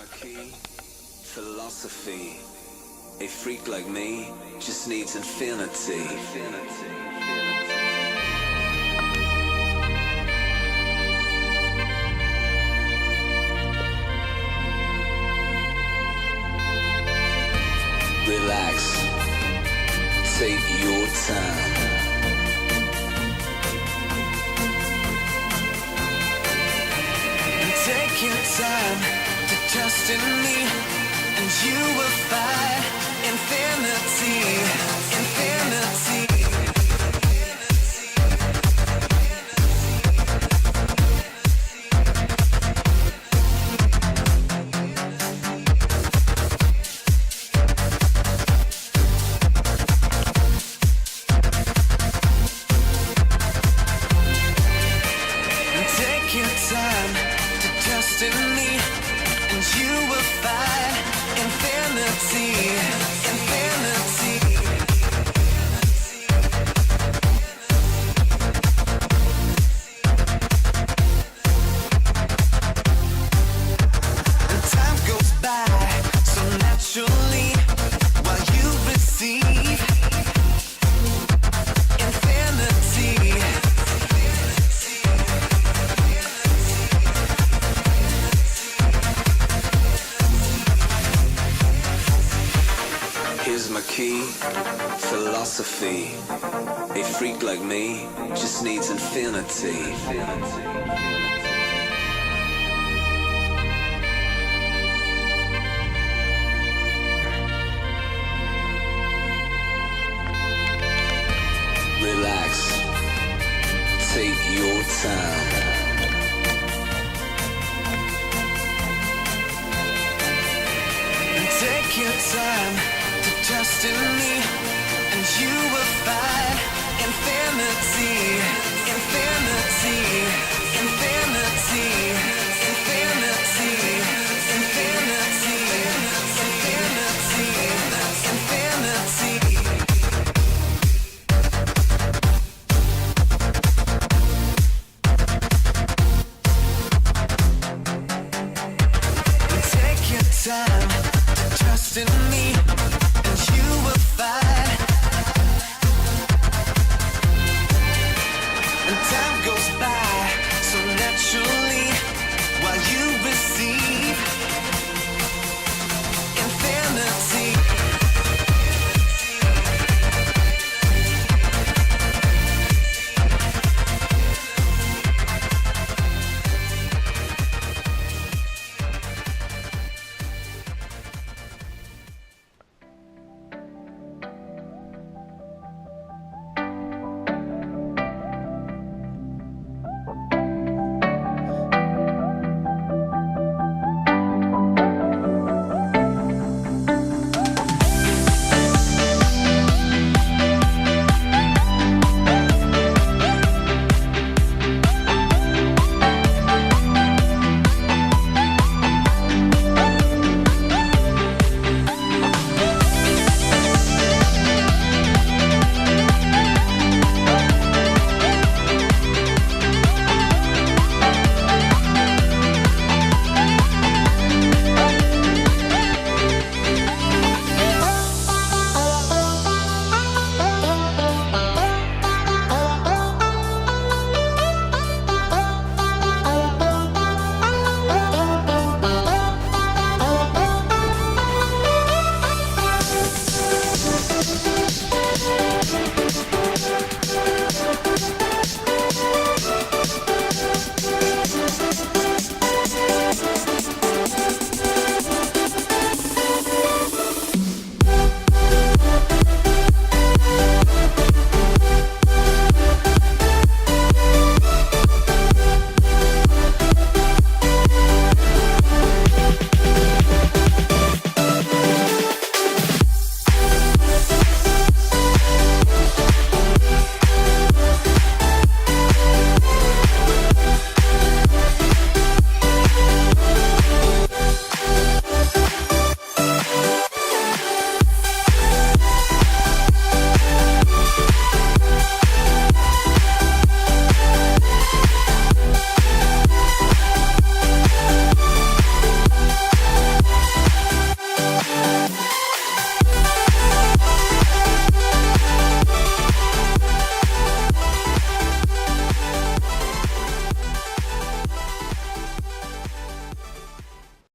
my key, philosophy. A freak like me just needs infinity. Relax, take your time. Take your time to trust in me, and you will find infinity, infinity. Take your time to trust in me, and you will find infinity, infinity. And time goes by so naturally while you receive infinity. Here's my key, philosophy. A freak like me just needs infinity. Relax, take your time. Take your time to trust in me, and you will find infinity, infinity.